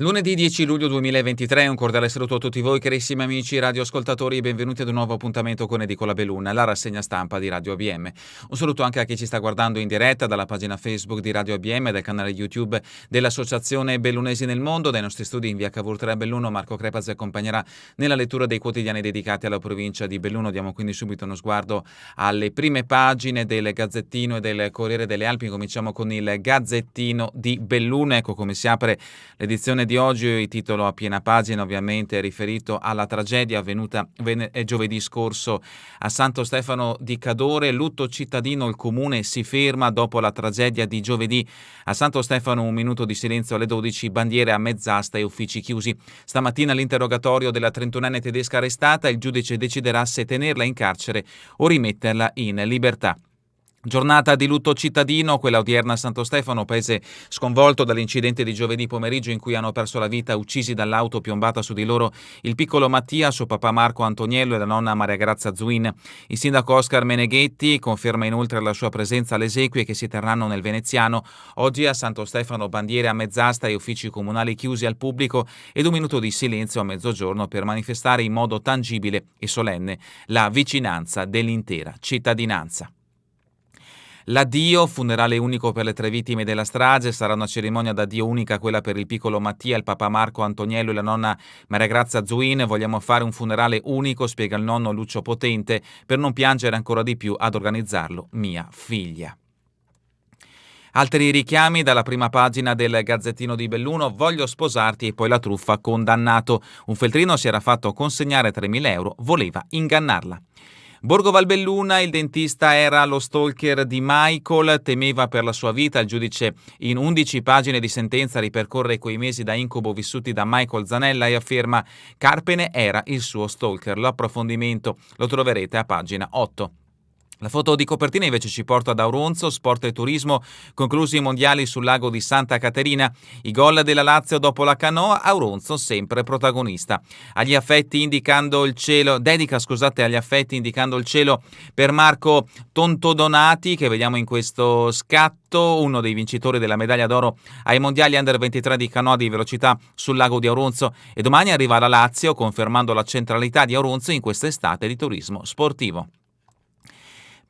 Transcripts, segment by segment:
Lunedì 10 luglio 2023, un cordiale saluto a tutti voi carissimi amici radioascoltatori e benvenuti ad un nuovo appuntamento con Edicola Belluna, la rassegna stampa di Radio ABM. Un saluto anche a chi ci sta guardando in diretta dalla pagina Facebook di Radio ABM e dal canale YouTube dell'Associazione Bellunesi nel Mondo. Dai nostri studi in via Cavour 3 a Belluno, Marco Crepaz vi accompagnerà nella lettura dei quotidiani dedicati alla provincia di Belluno. Diamo quindi subito uno sguardo alle prime pagine del Gazzettino e del Corriere delle Alpi. Cominciamo con il Gazzettino di Belluno. Ecco come si apre l'edizione di oggi. Il titolo a piena pagina ovviamente è riferito alla tragedia avvenuta giovedì scorso a Santo Stefano di Cadore. Lutto cittadino, il comune si ferma dopo la tragedia di giovedì a Santo Stefano. Un minuto di silenzio alle 12, bandiere a mezz'asta e uffici chiusi. Stamattina l'interrogatorio della 31enne tedesca arrestata, il giudice deciderà se tenerla in carcere o rimetterla in libertà. Giornata di lutto cittadino, quella odierna a Santo Stefano, paese sconvolto dall'incidente di giovedì pomeriggio in cui hanno perso la vita uccisi dall'auto piombata su di loro il piccolo Mattia, suo papà Marco Antoniello e la nonna Maria Grazia Zuin. Il sindaco Oscar Meneghetti conferma inoltre la sua presenza alle esequie che si terranno nel Veneziano. Oggi a Santo Stefano bandiere a mezz'asta e uffici comunali chiusi al pubblico ed un minuto di silenzio a mezzogiorno per manifestare in modo tangibile e solenne la vicinanza dell'intera cittadinanza. L'addio, funerale unico per le 3 vittime della strage, sarà una cerimonia d'addio unica quella per il piccolo Mattia, il papà Marco Antoniello e la nonna Maria Grazia Zuin. Vogliamo fare un funerale unico, spiega il nonno Lucio Potente, per non piangere ancora di più ad organizzarlo mia figlia. Altri richiami dalla prima pagina del Gazzettino di Belluno: voglio sposarti e poi la truffa, condannato. Un feltrino si era fatto consegnare 3.000 euro, voleva ingannarla. Borgo Valbelluna, il dentista era lo stalker di Michael, temeva per la sua vita. Il giudice in 11 pagine di sentenza ripercorre quei mesi da incubo vissuti da Michael Zanella e afferma Carpene era il suo stalker. L'approfondimento lo troverete a pagina 8. La foto di copertina invece ci porta ad Auronzo, sport e turismo, conclusi i mondiali sul lago di Santa Caterina, i gol della Lazio dopo la canoa, Auronzo sempre protagonista. Agli affetti indicando il cielo, agli affetti indicando il cielo per Marco Tontodonati, che vediamo in questo scatto, uno dei vincitori della medaglia d'oro ai mondiali Under 23 di canoa di velocità sul lago di Auronzo, e domani arriva la Lazio, confermando la centralità di Auronzo in quest'estate di turismo sportivo.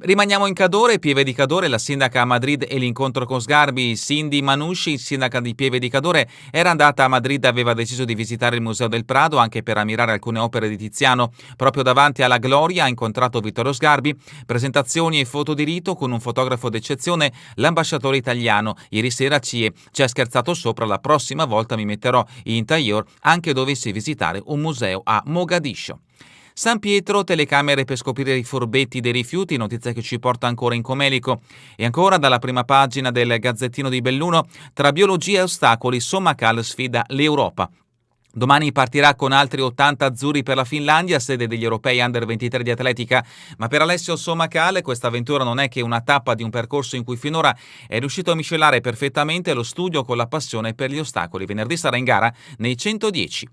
Rimaniamo in Cadore, Pieve di Cadore, la sindaca a Madrid e l'incontro con Sgarbi. Cindy Manusci, sindaca di Pieve di Cadore, era andata a Madrid, aveva deciso di visitare il Museo del Prado anche per ammirare alcune opere di Tiziano. Proprio davanti alla Gloria ha incontrato Vittorio Sgarbi, presentazioni e foto di rito con un fotografo d'eccezione, l'ambasciatore italiano. Ieri sera ci ha scherzato sopra, la prossima volta mi metterò in tailleur anche dovessi visitare un museo a Mogadiscio. San Pietro, telecamere per scoprire i furbetti dei rifiuti, notizia che ci porta ancora in Comelico. E ancora dalla prima pagina del Gazzettino di Belluno, tra biologia e ostacoli, Sommacal sfida l'Europa. Domani partirà con altri 80 azzurri per la Finlandia, sede degli europei Under 23 di atletica, ma per Alessio Sommacal questa avventura non è che una tappa di un percorso in cui finora è riuscito a miscelare perfettamente lo studio con la passione per gli ostacoli. Venerdì sarà in gara nei 110.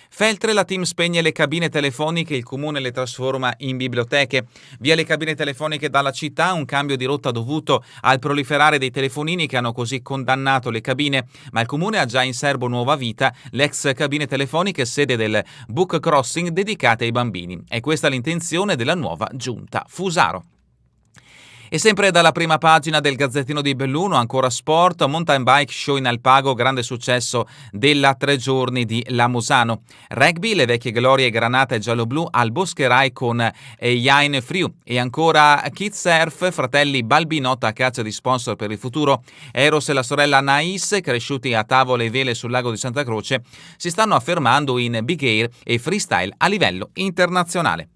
Feltre, la team spegne le cabine telefoniche, il comune le trasforma in biblioteche. Via le cabine telefoniche dalla città, un cambio di rotta dovuto al proliferare dei telefonini che hanno così condannato le cabine, ma il comune ha già in serbo nuova vita, l'ex cabine telefoniche sede del book crossing dedicate ai bambini. È questa l'intenzione della nuova giunta Fusaro. E sempre dalla prima pagina del Gazzettino di Belluno, ancora sport, mountain bike show in Alpago, grande successo della 3 giorni di Lamosano. Rugby, le vecchie glorie granata e giallo-blu al Boscherai con Jain Friu. E ancora kids surf, fratelli Balbinotta a caccia di sponsor per il futuro. Eros e la sorella Nais, cresciuti a tavole e vele sul lago di Santa Croce, si stanno affermando in big air e freestyle a livello internazionale.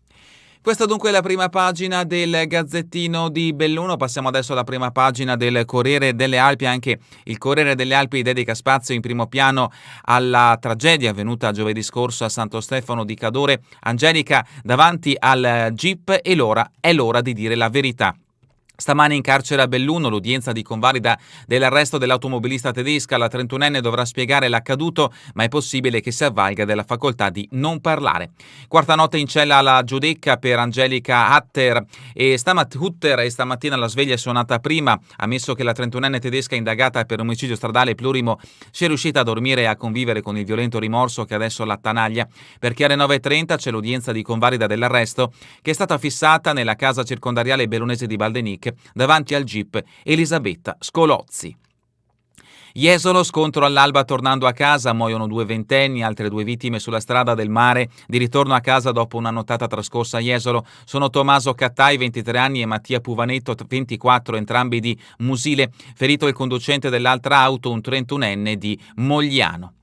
Questa dunque è la prima pagina del Gazzettino di Belluno. Passiamo adesso alla prima pagina del Corriere delle Alpi. Anche il Corriere delle Alpi dedica spazio in primo piano alla tragedia avvenuta giovedì scorso a Santo Stefano di Cadore. Angelica davanti al jeep e l'ora è l'ora di dire la verità. Stamani in carcere a Belluno l'udienza di convalida dell'arresto dell'automobilista tedesca. La 31enne dovrà spiegare l'accaduto, ma è possibile che si avvalga della facoltà di non parlare. Quarta notte in cella alla giudecca per Angelica Hutter e stamattina la sveglia è suonata prima. Ammesso che la 31enne tedesca indagata per omicidio stradale plurimo sia riuscita a dormire e a convivere con il violento rimorso che adesso l'attanaglia. Perché alle 9.30 c'è l'udienza di convalida dell'arresto che è stata fissata nella casa circondariale bellunese di Baldenic davanti al GIP Elisabetta Scolozzi. Jesolo, scontro all'alba tornando a casa, muoiono 2 ventenni, altre 2 vittime sulla strada del mare di ritorno a casa dopo una nottata trascorsa a Jesolo. Sono Tommaso Cattai, 23 anni, e Mattia Puvanetto, 24, entrambi di Musile. Ferito il conducente dell'altra auto, un 31enne di Mogliano.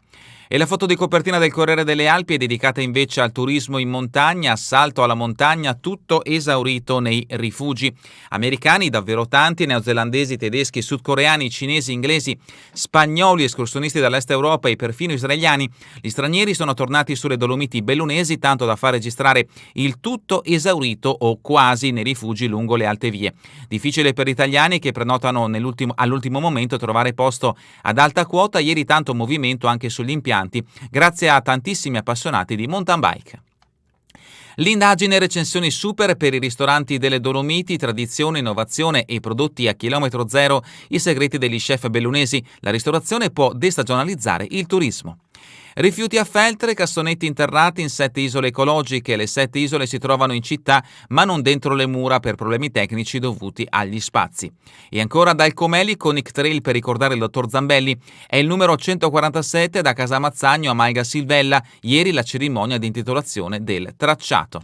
E la foto di copertina del Corriere delle Alpi è dedicata invece al turismo in montagna, assalto alla montagna, tutto esaurito nei rifugi. Americani, davvero tanti, neozelandesi, tedeschi, sudcoreani, cinesi, inglesi, spagnoli, escursionisti dall'est Europa e perfino israeliani. Gli stranieri sono tornati sulle Dolomiti bellunesi, tanto da far registrare il tutto esaurito o quasi nei rifugi lungo le alte vie. Difficile per gli italiani che prenotano all'ultimo momento trovare posto ad alta quota. Ieri tanto movimento anche sugli impianti, grazie a tantissimi appassionati di mountain bike. L'indagine recensioni super per i ristoranti delle Dolomiti, tradizione, innovazione e prodotti a chilometro zero, i segreti degli chef bellunesi. La ristorazione può destagionalizzare il turismo. Rifiuti a Feltre, cassonetti interrati in 7 isole ecologiche. Le 7 isole si trovano in città, ma non dentro le mura per problemi tecnici dovuti agli spazi. E ancora dal Comeli Conic Trail per ricordare il dottor Zambelli. È il numero 147 da Casamazzagno a Malga Silvella. Ieri la cerimonia di intitolazione del tracciato.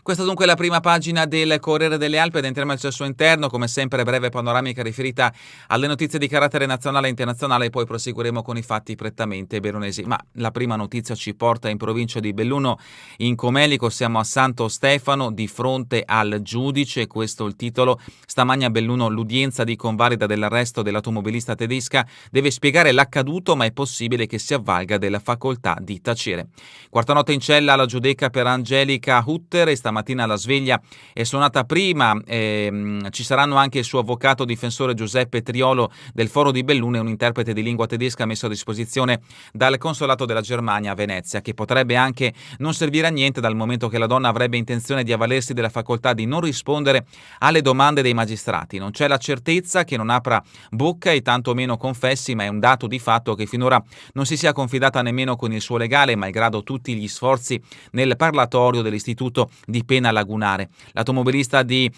Questa dunque è la prima pagina del Corriere delle Alpi ed entriamo al suo interno, come sempre breve panoramica riferita alle notizie di carattere nazionale e internazionale e poi proseguiremo con i fatti prettamente bellunesi. Ma la prima notizia ci porta in provincia di Belluno, in Comelico, siamo a Santo Stefano di fronte al giudice, questo è il titolo. Stamani a Belluno l'udienza di convalida dell'arresto dell'automobilista tedesca deve spiegare l'accaduto, ma è possibile che si avvalga della facoltà di tacere. Quarta notte in cella alla giudecca per Angelica Hutter e stamattina la sveglia è suonata prima. Ci saranno anche il suo avvocato difensore Giuseppe Triolo del Foro di Belluno e un interprete di lingua tedesca messo a disposizione dal consolato della Germania a Venezia, che potrebbe anche non servire a niente dal momento che la donna avrebbe intenzione di avvalersi della facoltà di non rispondere alle domande dei magistrati. Non c'è la certezza che non apra bocca e tantomeno confessi, ma è un dato di fatto che finora non si sia confidata nemmeno con il suo legale, malgrado tutti gli sforzi nel parlatorio dell'istituto di pena lagunare. L'automobilista di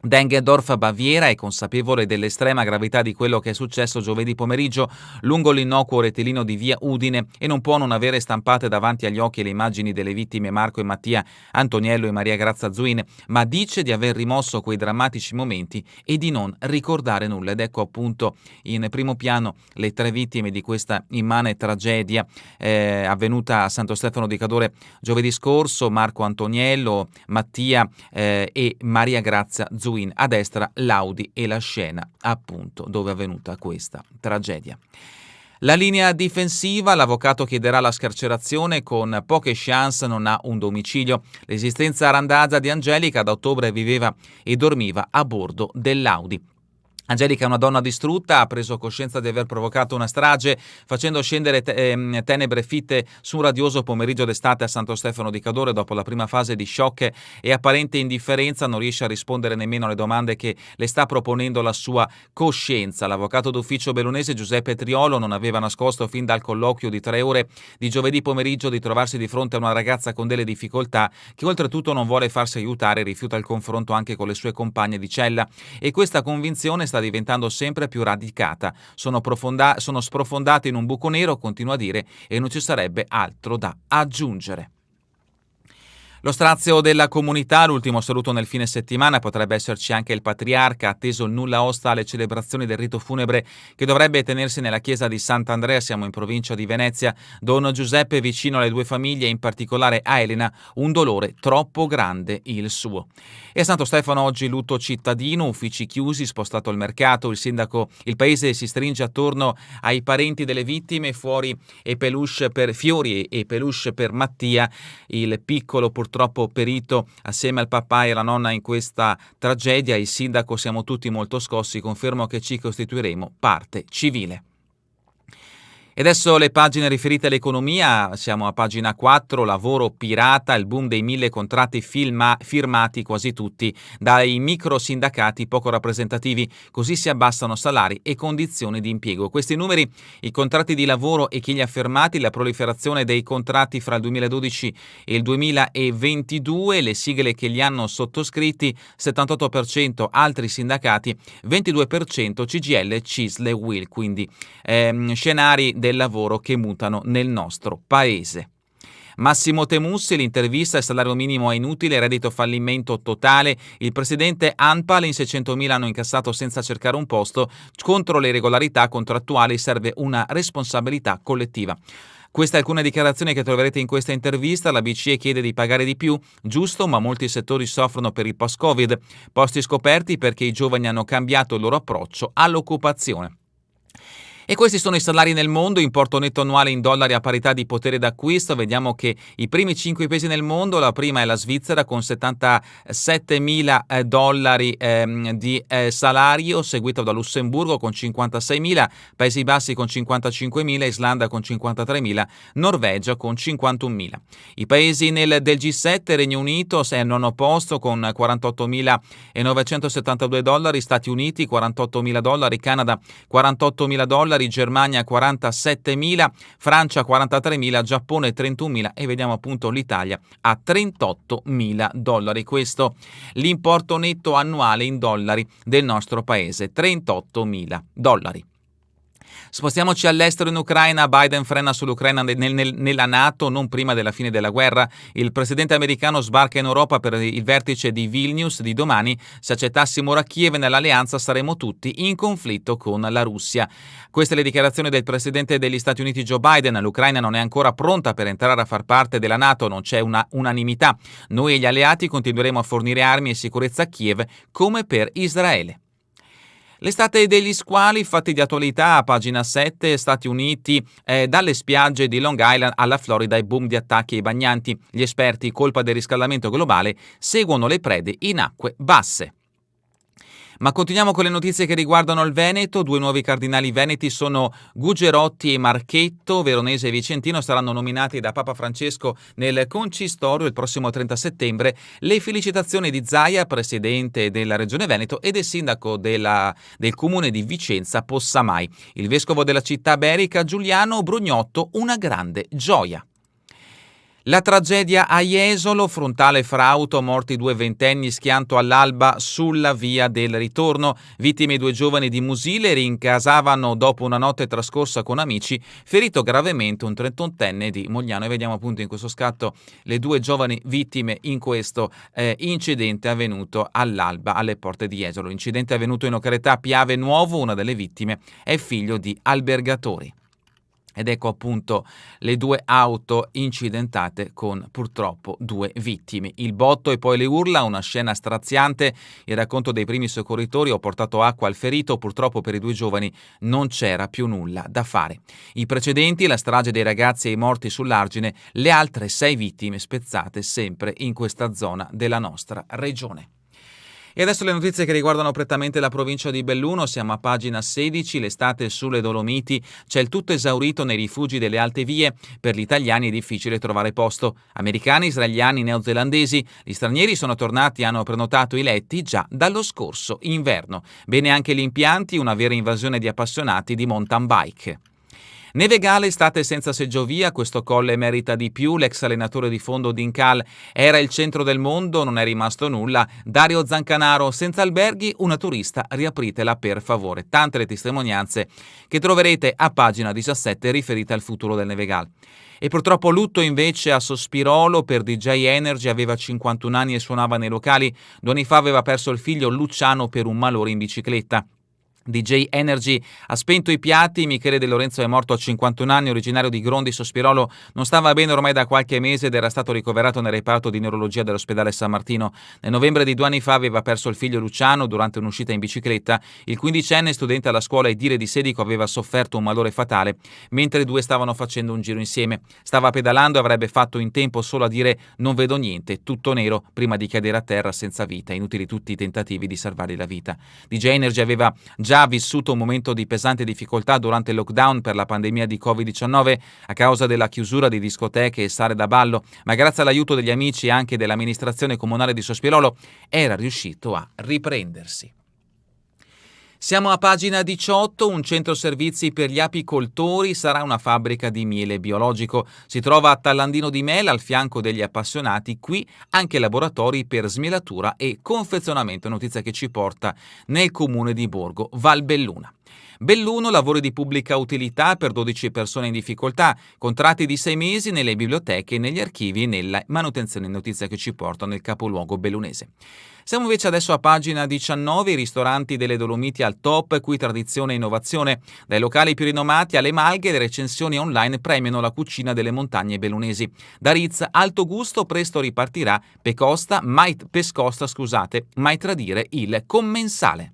Dengendorf, Baviera, è consapevole dell'estrema gravità di quello che è successo giovedì pomeriggio lungo l'innocuo rettilineo di via Udine e non può non avere stampate davanti agli occhi le immagini delle vittime Marco e Mattia Antoniello e Maria Grazia Zuin, ma dice di aver rimosso quei drammatici momenti e di non ricordare nulla. Ed ecco appunto in primo piano le 3 vittime di questa immane tragedia avvenuta a Santo Stefano di Cadore giovedì scorso: Marco Antoniello, Mattia e Maria Grazia Zuin. A destra l'Audi e la scena appunto dove è avvenuta questa tragedia. La linea difensiva, l'avvocato chiederà la scarcerazione, con poche chance non ha un domicilio. L'esistenza randaggia di Angelica, da ottobre viveva e dormiva a bordo dell'Audi. Angelica è una donna distrutta, ha preso coscienza di aver provocato una strage facendo scendere tenebre fitte su un radioso pomeriggio d'estate a Santo Stefano di Cadore. Dopo la prima fase di shock e apparente indifferenza non riesce a rispondere nemmeno alle domande che le sta proponendo la sua coscienza. L'avvocato d'ufficio bellunese Giuseppe Triolo non aveva nascosto fin dal colloquio di 3 ore di giovedì pomeriggio di trovarsi di fronte a una ragazza con delle difficoltà che oltretutto non vuole farsi aiutare e rifiuta il confronto anche con le sue compagne di cella, e questa convinzione sta diventando sempre più radicata. Sono sprofondate in un buco nero, continua a dire, e non ci sarebbe altro da aggiungere. Lo strazio della comunità, l'ultimo saluto nel fine settimana, potrebbe esserci anche il patriarca, atteso il nulla osta alle celebrazioni del rito funebre che dovrebbe tenersi nella chiesa di Sant'Andrea, siamo in provincia di Venezia. Don Giuseppe vicino alle 2 famiglie, in particolare a Elena, un dolore troppo grande il suo. E a Santo Stefano oggi lutto cittadino, uffici chiusi, spostato il mercato, il paese si stringe attorno ai parenti delle vittime, fiori e peluche per Mattia, il piccolo portiere purtroppo perito assieme al papà e alla nonna in questa tragedia. Il sindaco, siamo tutti molto scossi, confermo che ci costituiremo parte civile. E adesso le pagine riferite all'economia, siamo a pagina 4, lavoro pirata, il boom dei 1000 contratti firmati quasi tutti dai micro sindacati poco rappresentativi, così si abbassano salari e condizioni di impiego. Questi numeri, i contratti di lavoro e chi li ha firmati, la proliferazione dei contratti fra il 2012 e il 2022, le sigle che li hanno sottoscritti, 78% altri sindacati, 22% CGIL, CISL e UIL, quindi scenari del lavoro che mutano nel nostro paese. Massimo Temussi, l'intervista, il salario minimo è inutile, reddito fallimento totale, il presidente ANPAL, in 600.000 hanno incassato senza cercare un posto, contro le irregolarità contrattuali serve una responsabilità collettiva. Queste alcune dichiarazioni che troverete in questa intervista. La BCE chiede di pagare di più, giusto, ma molti settori soffrono per il post-Covid, posti scoperti perché i giovani hanno cambiato il loro approccio all'occupazione. E questi sono i salari nel mondo, importo netto annuale in dollari a parità di potere d'acquisto. Vediamo che i primi 5 paesi nel mondo, la prima è la Svizzera con 77.000 dollari di salario, seguito da Lussemburgo con 56.000, Paesi Bassi con 55.000, Islanda con 53.000, Norvegia con 51.000. I paesi del G7, Regno Unito è al nono posto con 48.972 dollari, Stati Uniti 48.000 dollari, Canada 48.000 dollari, Germania 47.000, Francia 43.000, Giappone 31.000 e vediamo appunto l'Italia a 38.000 dollari. Questo l'importo netto annuale in dollari del nostro paese, 38.000 dollari. Spostiamoci all'estero, in Ucraina. Biden frena sull'Ucraina nella NATO non prima della fine della guerra. Il presidente americano sbarca in Europa per il vertice di Vilnius di domani. Se accettassimo ora Kiev nell'alleanza saremmo tutti in conflitto con la Russia. Queste le dichiarazioni del presidente degli Stati Uniti Joe Biden. L'Ucraina non è ancora pronta per entrare a far parte della NATO, non c'è una unanimità. Noi e gli alleati continueremo a fornire armi e sicurezza a Kiev come per Israele. L'estate degli squali, fatti di attualità a pagina 7, Stati Uniti, dalle spiagge di Long Island alla Florida e boom di attacchi ai bagnanti. Gli esperti, colpa del riscaldamento globale, seguono le prede in acque basse. Ma continuiamo con le notizie che riguardano il Veneto. 2 nuovi cardinali veneti sono Gugerotti e Marchetto. Veronese e Vicentino saranno nominati da Papa Francesco nel Concistorio il prossimo 30 settembre. Le felicitazioni di Zaia, presidente della Regione Veneto, e del sindaco del comune di Vicenza Possamai. Il vescovo della città berica Giuliano Brugnotto, una grande gioia. La tragedia a Jesolo, frontale fra auto, morti 2 ventenni, schianto all'alba sulla via del ritorno. Vittime 2 giovani di Musile, rincasavano dopo una notte trascorsa con amici, ferito gravemente un 31enne di Mogliano. E vediamo appunto in questo scatto le 2 giovani vittime in questo incidente avvenuto all'alba alle porte di Jesolo. Incidente avvenuto in località Piave Nuovo, una delle vittime è figlio di albergatori. Ed ecco appunto le 2 auto incidentate con purtroppo 2 vittime. Il botto e poi le urla, una scena straziante. Il racconto dei primi soccorritori: ho portato acqua al ferito, purtroppo per i 2 giovani non c'era più nulla da fare. I precedenti, la strage dei ragazzi e i morti sull'argine, le altre 6 vittime spezzate sempre in questa zona della nostra regione. E adesso le notizie che riguardano prettamente la provincia di Belluno. Siamo a pagina 16, l'estate sulle Dolomiti, c'è il tutto esaurito nei rifugi delle alte vie, per gli italiani è difficile trovare posto. Americani, israeliani, neozelandesi, gli stranieri sono tornati e hanno prenotato i letti già dallo scorso inverno. Bene anche gli impianti, una vera invasione di appassionati di mountain bike. Neve Gale, estate senza seggiovia, questo colle merita di più. L'ex allenatore di fondo d'Incal era il centro del mondo, non è rimasto nulla. Dario Zancanaro, senza alberghi, una turista, riapritela per favore. Tante le testimonianze che troverete a pagina 17 riferite al futuro del Neve Gale. E purtroppo lutto invece a Sospirolo per DJ Energy, aveva 51 anni e suonava nei locali. 2 anni fa aveva perso il figlio Luciano per un malore in bicicletta. DJ Energy ha spento i piatti. Michele De Lorenzo è morto a 51 anni, originario di Grondi Sospirolo. Non stava bene ormai da qualche mese ed era stato ricoverato nel reparto di neurologia dell'ospedale San Martino. Nel novembre di 2 anni fa aveva perso il figlio Luciano durante un'uscita in bicicletta. Il 15enne, studente alla scuola edile di Sedico, aveva sofferto un malore fatale mentre i due stavano facendo un giro insieme. Stava pedalando e avrebbe fatto in tempo solo a dire "non vedo niente", tutto nero, prima di cadere a terra senza vita. Inutili tutti i tentativi di salvargli la vita. DJ Energy aveva già vissuto un momento di pesante difficoltà durante il lockdown per la pandemia di Covid-19 a causa della chiusura di discoteche e sale da ballo, ma grazie all'aiuto degli amici e anche dell'amministrazione comunale di Sospirolo era riuscito a riprendersi. Siamo a pagina 18, un centro servizi per gli apicoltori sarà una fabbrica di miele biologico. Si trova a Tallandino di Mela, al fianco degli appassionati, qui anche laboratori per smielatura e confezionamento, notizia che ci porta nel comune di Borgo Valbelluna. Belluno, lavori di pubblica utilità per 12 persone in difficoltà, contratti di 6 mesi nelle biblioteche, negli archivi e nella manutenzione, notizia che ci porta nel capoluogo bellunese. Siamo invece adesso a pagina 19, i ristoranti delle Dolomiti al top, qui tradizione e innovazione. Dai locali più rinomati alle malghe, le recensioni online premiano la cucina delle montagne bellunesi. Da Ritz, alto gusto, presto ripartirà, pescosta, mai tradire il commensale.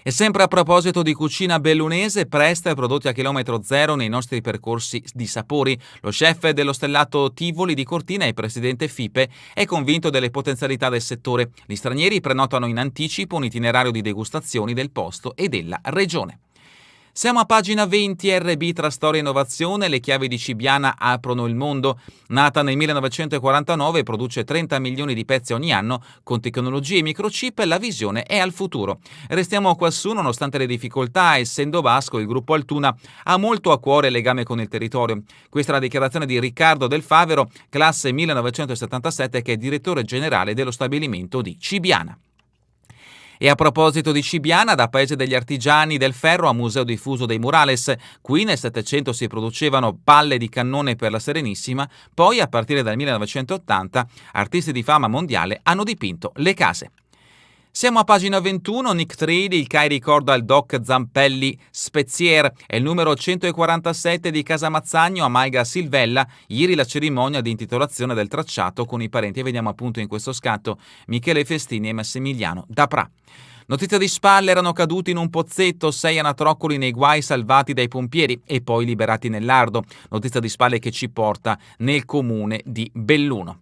E sempre a proposito di cucina bellunese, Presta e prodotti a chilometro zero nei nostri percorsi di sapori. Lo chef dello Stellato Tivoli di Cortina e presidente FIPE è convinto delle potenzialità del settore. Gli stranieri prenotano in anticipo un itinerario di degustazioni del posto e della regione. Siamo a pagina 20, RB tra storia e innovazione, le chiavi di Cibiana aprono il mondo. Nata nel 1949, produce 30 milioni di pezzi ogni anno, con tecnologie e microchip la visione è al futuro. Restiamo quassù nonostante le difficoltà, essendo basco il gruppo Altuna ha molto a cuore il legame con il territorio. Questa è la dichiarazione di Riccardo Del Favero, classe 1977, che è direttore generale dello stabilimento di Cibiana. E a proposito di Cibiana, da paese degli artigiani del ferro a museo diffuso dei murales, qui nel Settecento si producevano palle di cannone per la Serenissima, poi a partire dal 1980 artisti di fama mondiale hanno dipinto le case. Siamo a pagina 21, Nick Tridi, il CAI ricorda il doc Zampelli Spezier, è il numero 147 di Casa Mazzagno a Maiga Silvella, ieri la cerimonia di intitolazione del tracciato con i parenti, e vediamo appunto in questo scatto Michele Festini e Massimiliano Dapra. Notizia di spalle, erano caduti in un pozzetto 6 anatroccoli nei guai, salvati dai pompieri e poi liberati nell'Ardo. Notizia di spalle che ci porta nel comune di Belluno.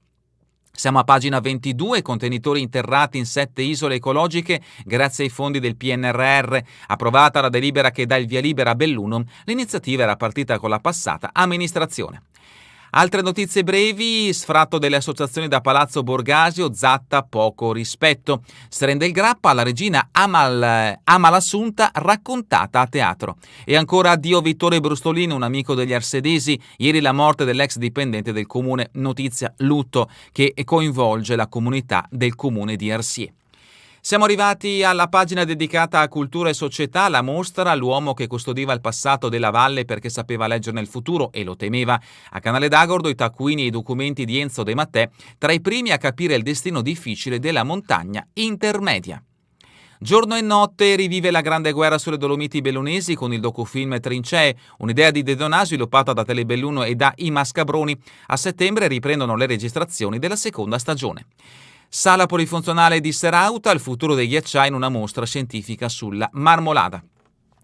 Siamo a pagina 22, contenitori interrati in 7 isole ecologiche grazie ai fondi del PNRR. Approvata la delibera che dà il via libera a Belluno, l'iniziativa era partita con la passata amministrazione. Altre notizie brevi, sfratto delle associazioni da Palazzo Borgasio, Zatta poco rispetto. Strende il grappa, la regina ama l'assunta raccontata a teatro. E ancora addio Vittore Brustolino, un amico degli arsedesi, ieri la morte dell'ex dipendente del comune, notizia lutto che coinvolge la comunità del comune di Arsie. Siamo arrivati alla pagina dedicata a cultura e società, la mostra L'uomo che custodiva il passato della valle perché sapeva leggerne il futuro e lo temeva. A Canale d'Agordo i taccuini e i documenti di Enzo De Mattè, tra i primi a capire il destino difficile della montagna intermedia. Giorno e notte rivive la grande guerra sulle Dolomiti bellunesi con il docufilm Trincee, un'idea di De Donà sviluppata da Telebelluno e da I Mascabroni. A settembre riprendono le registrazioni della seconda stagione. Sala polifunzionale di Serauta, il futuro dei ghiacciai in una mostra scientifica sulla marmolada.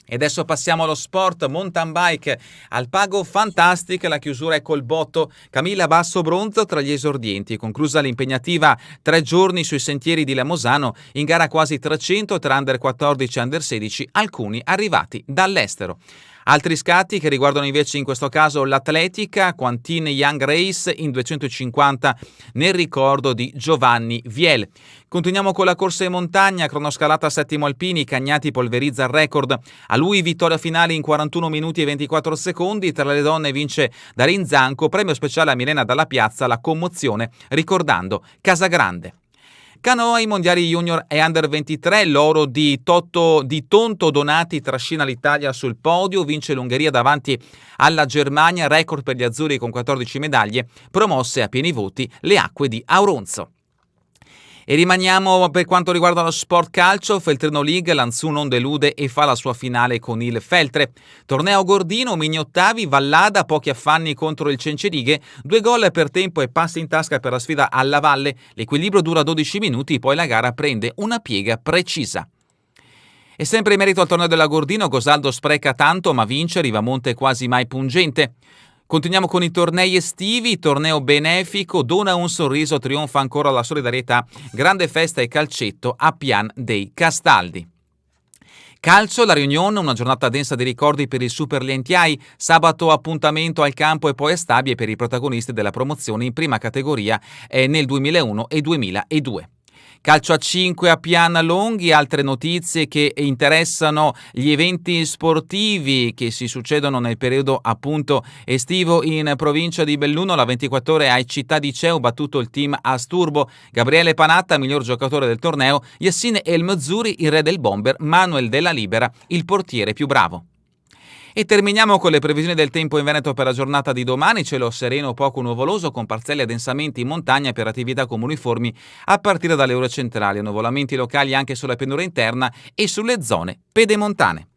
E adesso passiamo allo sport, mountain bike, al Pago Fantastic, la chiusura è col botto, Camilla Basso bronzo tra gli esordienti, conclusa l'impegnativa 3 giorni sui sentieri di Lamosano, in gara quasi 300 tra under 14 e under 16, alcuni arrivati dall'estero. Altri scatti che riguardano invece in questo caso l'atletica, Quantin Young Race in 250 nel ricordo di Giovanni Viel. Continuiamo con la corsa in montagna, cronoscalata settimo Alpini, Cagnati polverizza il record. A lui vittoria finale in 41 minuti e 24 secondi, tra le donne vince Darin Zanco, premio speciale a Milena Dalla Piazza, la commozione ricordando Casagrande. Canoa ai mondiali junior e under 23, l'oro di Tonto Donati trascina l'Italia sul podio, vince l'Ungheria davanti alla Germania, record per gli azzurri con 14 medaglie, promosse a pieni voti le acque di Auronzo. E rimaniamo per quanto riguarda lo sport calcio. Feltrino League, Lanzù non delude e fa la sua finale con il Feltre. Torneo Gordino, mini ottavi, Vallada, pochi affanni contro il Cencerighe, 2 gol per tempo e passi in tasca per la sfida alla Valle. L'equilibrio dura 12 minuti, poi la gara prende una piega precisa. E sempre in merito al torneo della Gordino, Gosaldo spreca tanto ma vince, Rivamonte quasi mai pungente. Continuiamo con i tornei estivi, torneo benefico, dona un sorriso, trionfa ancora la solidarietà, grande festa e calcetto a Pian dei Castaldi. Calcio, la Riunione, una giornata densa di ricordi per il Super Lientiai, sabato appuntamento al campo e poi a Stabie per i protagonisti della promozione in prima categoria nel 2001 e 2002. Calcio a 5 a Pian Longhi, altre notizie che interessano gli eventi sportivi che si succedono nel periodo appunto estivo in provincia di Belluno. La 24 ore a Città di Ceu battuto il team Asturbo, Gabriele Panatta miglior giocatore del torneo, Yassine El Mazzuri il re del bomber, Manuel Della Libera il portiere più bravo. E terminiamo con le previsioni del tempo in Veneto per la giornata di domani. Cielo sereno poco nuvoloso con parziali addensamenti in montagna per attività comuniformi a partire dalle ore centrali, nuvolamenti locali anche sulla pianura interna e sulle zone pedemontane.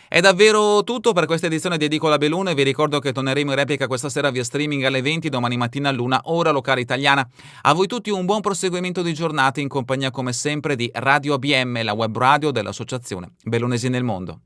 È davvero tutto per questa edizione di Edicola Beluna e vi ricordo che torneremo in replica questa sera via streaming alle 20, domani mattina all'1, ora locale italiana. A voi tutti un buon proseguimento di giornata in compagnia come sempre di Radio ABM, la web radio dell'Associazione Bellunesi nel Mondo.